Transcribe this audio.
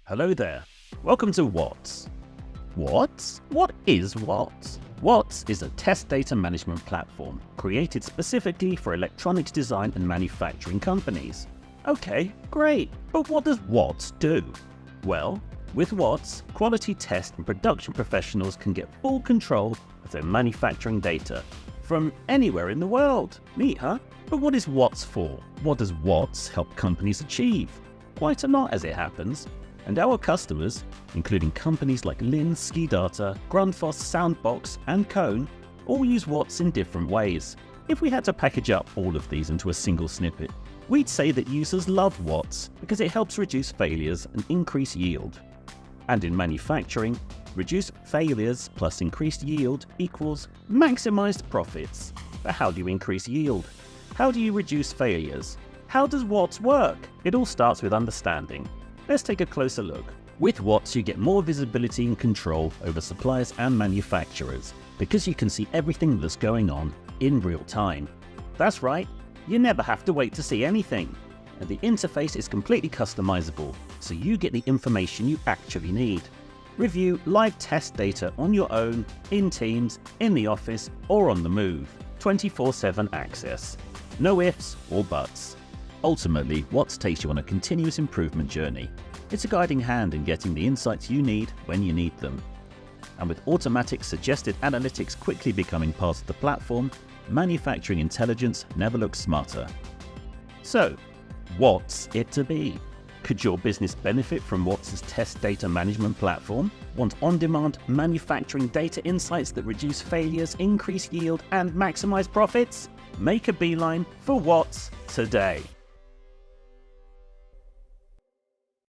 Hello there. Welcome to WATS. WATS? What is WATS? WATS is a test data management platform created specifically for electronics design and manufacturing companies. Okay, great, but what does WATS do? Well, with WATS, quality test and production professionals can get full control of their manufacturing data from anywhere in the world. Neat, huh? But what is WATS for? What does WATS help companies achieve? Quite a lot, as it happens. And our customers, including companies like Lin, SkiData, Grundfos, Soundbox, and Cone, all use WATS in different ways. If we had to package up all of these into a single snippet, we'd say that users love WATS because it helps reduce failures and increase yield. And in manufacturing, reduced failures plus increased yield equals maximized profits. But how do you increase yield? How do you reduce failures? How does WATS work? It all starts with understanding. Let's take a closer look. With WATS, you get more visibility and control over suppliers and manufacturers because you can see everything that's going on in real time. That's right, you never have to wait to see anything. And the interface is completely customizable, so you get the information you actually need. Review live test data on your own, in Teams, in the office, or on the move. 24/7 access. No ifs or buts. Ultimately, WATS takes you on a continuous improvement journey. It's a guiding hand in getting the insights you need when you need them. And with automatic suggested analytics quickly becoming part of the platform, manufacturing intelligence never looks smarter. So, what's it to be? Could your business benefit from WATS' test data management platform? Want on-demand manufacturing data insights that reduce failures, increase yield, and maximize profits? Make a beeline for WATS today.